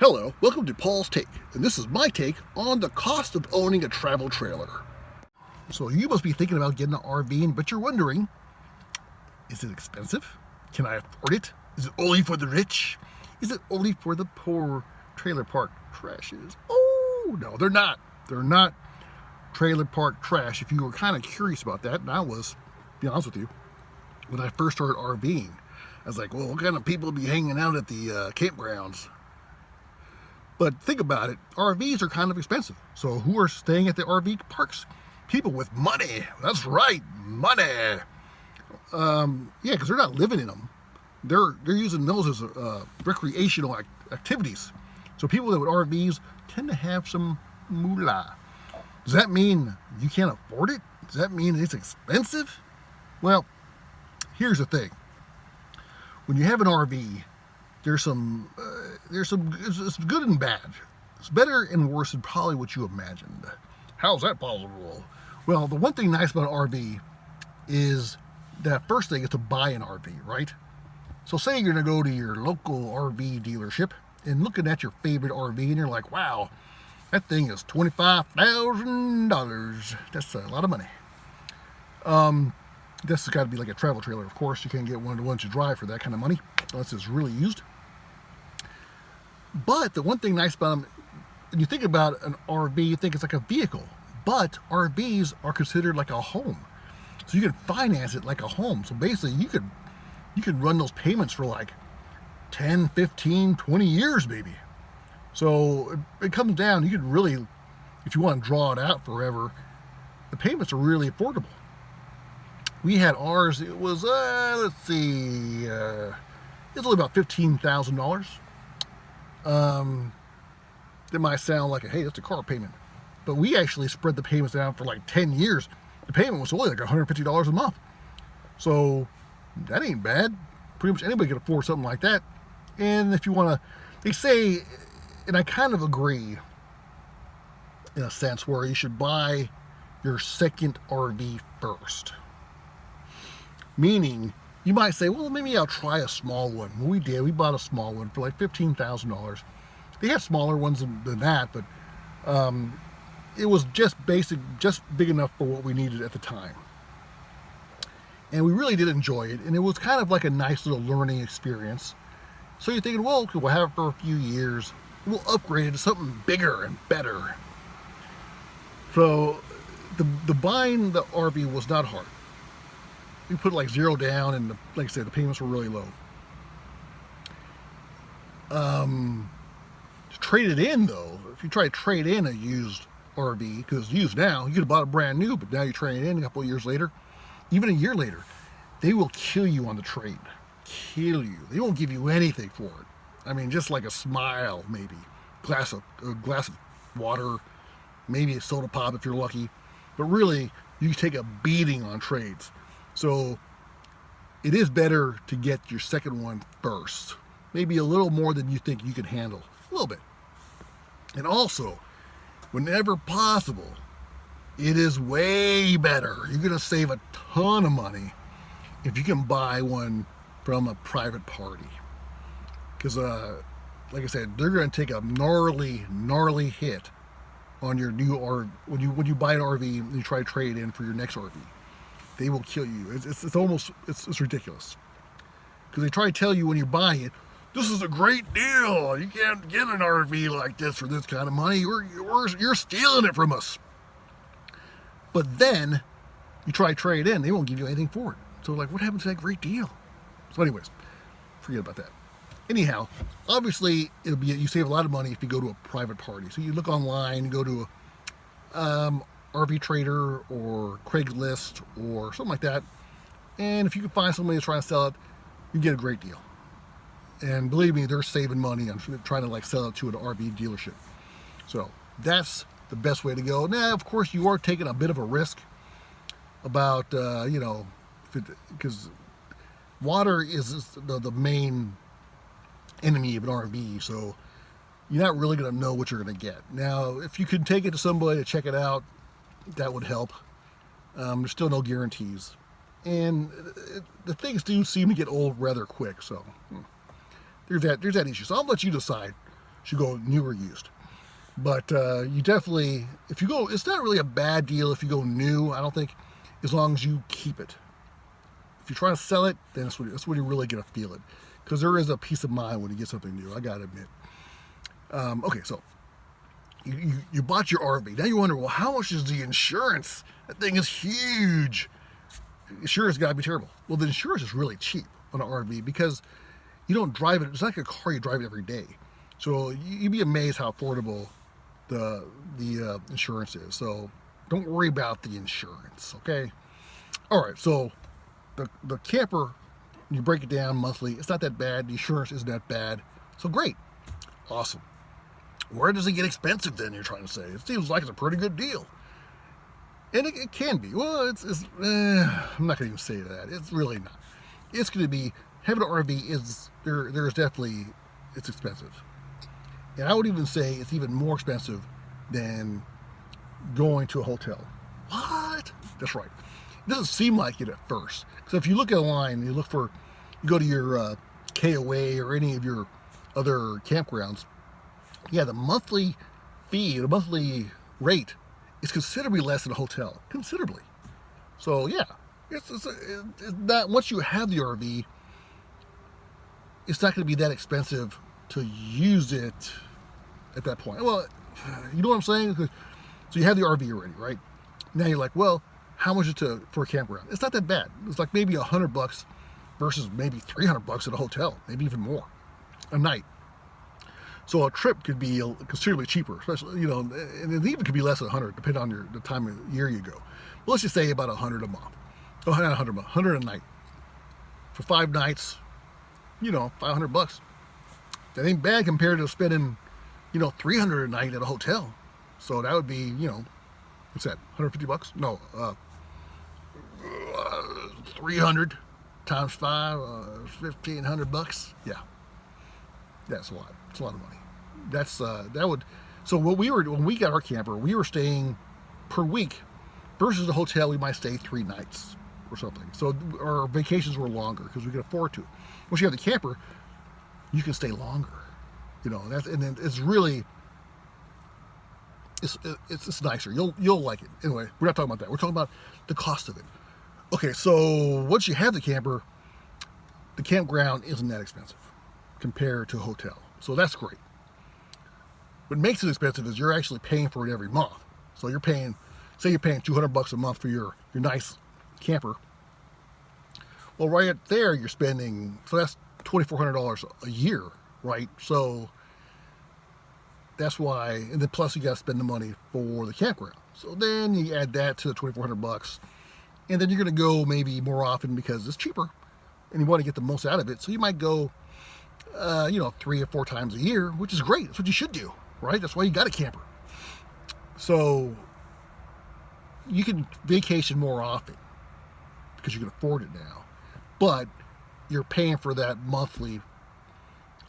Hello, welcome to Paul's Take, and this is my take on the cost of owning a travel trailer. So you must be thinking about getting an RV, but you're wondering, is it expensive? Can I afford it? Is it only for the rich? Is it only for the poor trailer park trashes? Oh, no, they're not. They're not trailer park trash. If you were kind of curious about that, and I was, to be honest with you, when I first started RVing, I was like, well, what kind of people be hanging out at the campgrounds? But think about it, RVs are kind of expensive. So who are staying at the RV parks? People with money. That's right, money. Yeah, because they're not living in them. They're using those as recreational activities. So people that with RVs tend to have some moolah. Does that mean you can't afford it? Does that mean it's expensive? Well, here's the thing. When you have an RV, there's some it's good and bad. It's better and worse than probably what you imagined. How's that possible? Well, the one thing nice about an RV is that first thing is to buy an RV, right? So say you're gonna go to your local RV dealership and looking at your favorite RV and you're like, wow, that thing is $25,000. That's a lot of money. This has got to be like a travel trailer, of course. You can't get one of the ones you drive for that kind of money, unless it's really used. But the one thing nice about them, when you think about an RV, you think it's like a vehicle. But RVs are considered like a home. So you can finance it like a home. So basically you could run those payments for like 10, 15, 20 years maybe. So it comes down, you could really, if you want to draw it out forever, the payments are really affordable. We had ours, it was, let's see, it was only about $15,000. That might sound like, hey, that's a car payment. But we actually spread the payments out for like 10 years. The payment was only like $150 a month. So that ain't bad. Pretty much anybody can afford something like that. And if you want to, they say, and I kind of agree in a sense, where you should buy your second RV first. Meaning, you might say, well, maybe I'll try a small one. Well, we did. We bought a small one for like $15,000. They have smaller ones than that, but it was just basic, just big enough for what we needed at the time. And we really did enjoy it, and it was kind of like a nice little learning experience. So you're thinking, well, we'll have it for a few years. We'll upgrade it to something bigger and better. So the buying the RV was not hard. We put like $0 down, and like I said, the payments were really low. To trade it in though, if you try to trade in a used RV, because used now, you could have bought a brand new, but now you trade it in a couple of years later, even a year later, they will kill you on the trade. Kill you. They won't give you anything for it. I mean, just like a smile, maybe. A glass of water, maybe a soda pop if you're lucky. But really, you take a beating on trades. So it is better to get your second one first. Maybe a little more than you think you can handle. A little bit. And also, whenever possible, it is way better. You're going to save a ton of money if you can buy one from a private party. Because, like I said, they're going to take a gnarly hit on your new RV. When you buy an RV and you try to trade it in for your next RV. They will kill you. It's almost ridiculous. Because they try to tell you when you're buying it, this is a great deal. You can't get an RV like this for this kind of money. You're stealing it from us. But then you try to trade in, they won't give you anything for it. So like, what happened to that great deal? So anyways, forget about that. Anyhow, obviously you save a lot of money if you go to a private party. So you look online, go to a RV Trader or Craigslist or something like that, and if you can find somebody that's trying to sell it, you get a great deal. And believe me, they're saving money on trying to like sell it to an RV dealership. So that's the best way to go. Now, of course, you are taking a bit of a risk about because water is the main enemy of an RV. So you're not really going to know what you're going to get. Now, if you could take it to somebody to check it out, that would help. There's still no guarantees. And the things do seem to get old rather quick, so there's that issue. So I'll let you decide should go new or used. But you definitely, if you go, it's not really a bad deal if you go new, I don't think, as long as you keep it. If you're trying to sell it, then that's when you're really going to feel it. Because there is a peace of mind when you get something new, I got to admit. Okay, so you bought your RV. Now you wonder, well, how much is the insurance? That thing is huge. Insurance got to be terrible. Well, the insurance is really cheap on an RV because you don't drive it. It's not like a car you drive it every day. So you'd be amazed how affordable the insurance is. So don't worry about the insurance, okay? All right, so the camper, when you break it down monthly, it's not that bad. The insurance isn't that bad. So great. Awesome. Where does it get expensive then, you're trying to say? It seems like it's a pretty good deal. And it can be. Well, I'm not going to even say that. It's really not. It's going to be, having an RV is, there's definitely, it's expensive. And I would even say it's even more expensive than going to a hotel. What? That's right. It doesn't seem like it at first. So if you look at a line, you go to your KOA or any of your other campgrounds, yeah, the monthly fee, the monthly rate is considerably less than a hotel. Considerably. So yeah, it's not, once you have the RV, it's not going to be that expensive to use it at that point. Well, you know what I'm saying? So you have the RV already, right? Now you're like, well, how much is it for a campground? It's not that bad. It's like maybe $100 versus maybe $300 at a hotel, maybe even more a night. So a trip could be considerably cheaper, especially, and it even could be less than 100, depending on the time of year you go. But let's just say about 100 a month. Oh, not 100 a month, 100 a night. For 5 nights, $500. That ain't bad compared to spending, $300 a night at a hotel. So that would be, what's that, $150? No, 300 times 5, $1,500. Yeah. That's a lot. It's a lot of money. So when we got our camper, we were staying per week versus a hotel we might stay 3 nights or something. So our vacations were longer because we could afford to. Once you have the camper, you can stay longer. And then it's really, it's nicer. You'll like it. Anyway, we're not talking about that. We're talking about the cost of it. Okay, so once you have the camper, the campground isn't that expensive compared to a hotel. So that's great. What makes it expensive is you're actually paying for it every month. So you're paying, say you're paying $200 a month for your nice camper. Well, right there you're spending, so that's $2,400 a year, right? So that's why, and then plus you got to spend the money for the campground. So then you add that to the $2,400, and then you're going to go maybe more often because it's cheaper, and you want to get the most out of it. So you might go 3 or 4 times a year, which is great. That's what you should do, right? That's why you got a camper. So you can vacation more often because you can afford it now, but you're paying for that monthly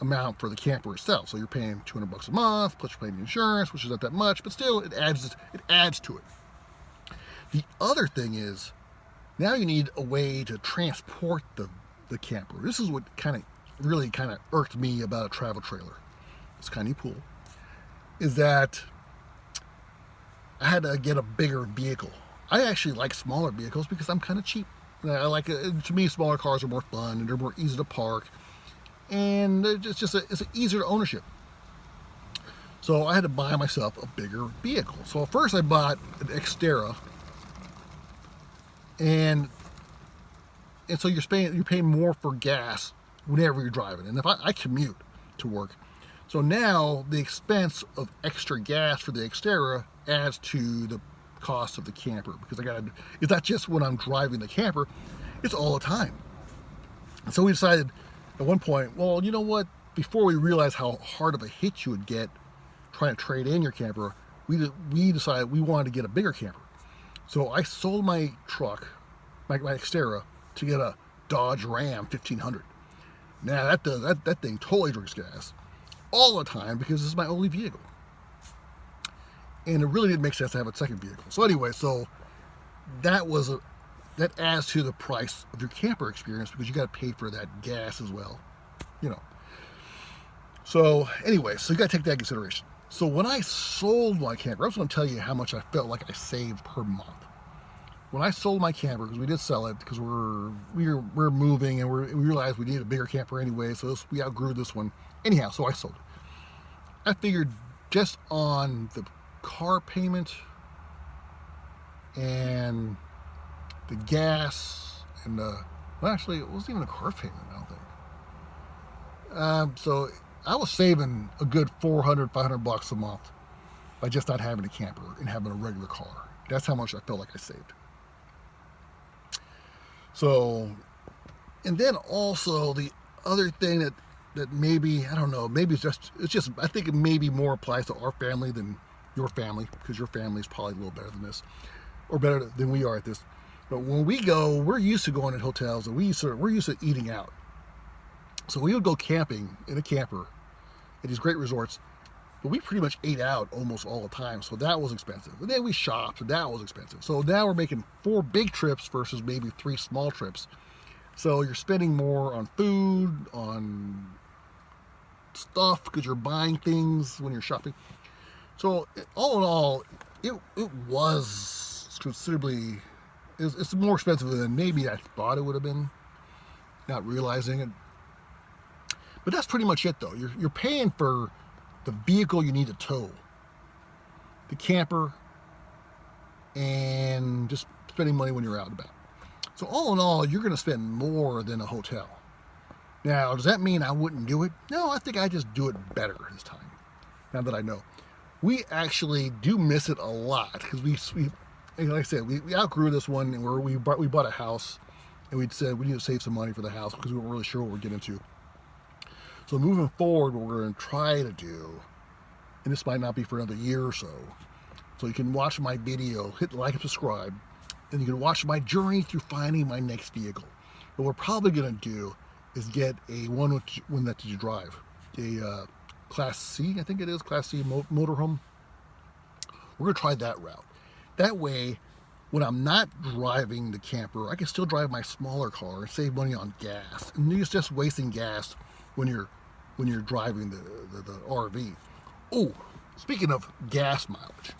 amount for the camper itself. So you're paying $200 a month, plus you're paying the insurance, which is not that much, but still it adds to it. The other thing is, now you need a way to transport the camper. This is what really irked me about a travel trailer, this kind of pool, is that I had to get a bigger vehicle. I actually like smaller vehicles because I'm kind of cheap. I like it. To me, smaller cars are more fun and they're more easy to park, and it's an easier ownership. So I had to buy myself a bigger vehicle. So first I bought an Xterra, and so you're paying more for gas whenever you're driving. And if I commute to work, so now the expense of extra gas for the Xterra adds to the cost of the camper, because it's not just when I'm driving the camper, it's all the time. And so we decided at one point, well, you know what, before we realized how hard of a hit you would get trying to trade in your camper, we decided we wanted to get a bigger camper. So I sold my truck, my Xterra, to get a Dodge Ram 1500. Now that thing totally drinks gas all the time because this is my only vehicle. And it really didn't make sense to have a second vehicle. So anyway, so that adds to the price of your camper experience because you got to pay for that gas as well, So anyway, so you got to take that into consideration. So when I sold my camper, I was going to tell you how much I felt like I saved per month. When I sold my camper, because we did sell it because we're moving and we realized we needed a bigger camper anyway, so we outgrew this one. Anyhow, so I sold it. I figured just on the car payment and the gas and well, actually, it wasn't even a car payment, I don't think. So I was saving a good $400-500 a month by just not having a camper and having a regular car. That's how much I felt like I saved. So, and then also the other thing that maybe, I don't know, maybe it's just I think it maybe more applies to our family than your family, because your family is probably a little better than this, or better than we are at this. But when we go, we're used to going to hotels, and we're used to eating out. So we would go camping in a camper at these great resorts, but we pretty much ate out almost all the time, so that was expensive. And then we shopped, and that was expensive. So now we're making 4 big trips versus maybe 3 small trips. So you're spending more on food, on stuff, because you're buying things when you're shopping. So all in all, it was considerably, it's more expensive than maybe I thought it would have been, not realizing it. But that's pretty much it, though. You're paying for the vehicle you need to tow, the camper, and just spending money when you're out and about. So all in all, you're going to spend more than a hotel. Now, does that mean I wouldn't do it? No, I think I just do it better this time, now that I know. We actually do miss it a lot, because we like I said, we outgrew this one, and we bought a house, and we said we need to save some money for the house because we weren't really sure what we're getting into. So moving forward, what we're going to try to do, and this might not be for another year or so, so you can watch my video, hit like and subscribe, and you can watch my journey through finding my next vehicle. What we're probably going to do is get a one that you drive, a Class C, I think it is, Class C motorhome. We're going to try that route. That way, when I'm not driving the camper, I can still drive my smaller car and save money on gas. And it's just wasting gas when you're driving the RV. Oh, speaking of gas mileage,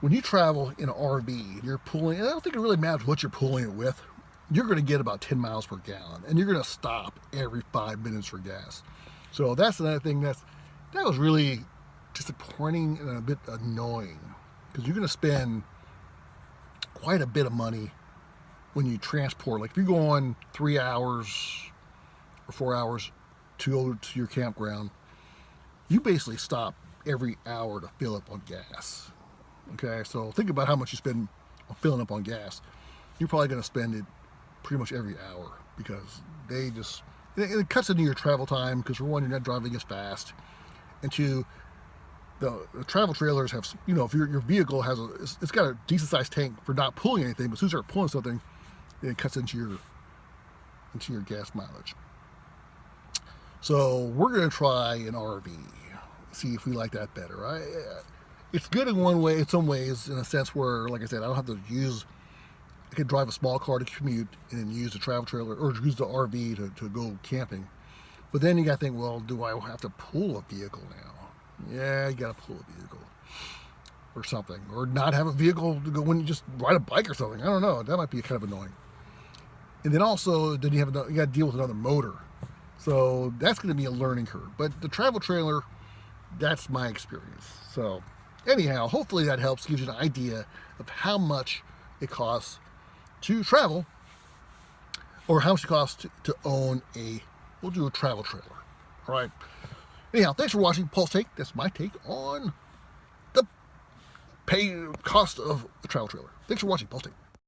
when you travel in an RV, you're pulling, I don't think it really matters what you're pulling it with, you're going to get about 10 miles per gallon, and you're going to stop every 5 minutes for gas. So that's another thing that was really disappointing and a bit annoying, because you're going to spend quite a bit of money when you transport. Like if you go on 3 hours or 4 hours to go to your campground, you basically stop every hour to fill up on gas. Okay, so think about how much you spend on filling up on gas. You're probably going to spend it pretty much every hour, because it cuts into your travel time, because for one, you're not driving as fast, and two, the travel trailers have, if your vehicle has it's got a decent sized tank for not pulling anything, but as soon as you start pulling something, it cuts into your gas mileage. So we're going to try an RV, see if we like that better. It's good in one way, in some ways, in a sense where, like I said, I don't have to I could drive a small car to commute and then use the travel trailer or use the RV to go camping. But then you got to think, well, do I have to pull a vehicle now? Yeah, you got to pull a vehicle or something, or not have a vehicle to go when you just ride a bike or something. I don't know. That might be kind of annoying. And then also, you got to deal with another motor. So that's going to be a learning curve. But the travel trailer, that's my experience. So anyhow, hopefully that helps, gives you an idea of how much it costs to travel, or how much it costs to own we'll do a travel trailer. All right. Anyhow, thanks for watching Paul's Take. That's my take on the cost of a travel trailer. Thanks for watching Paul's Take.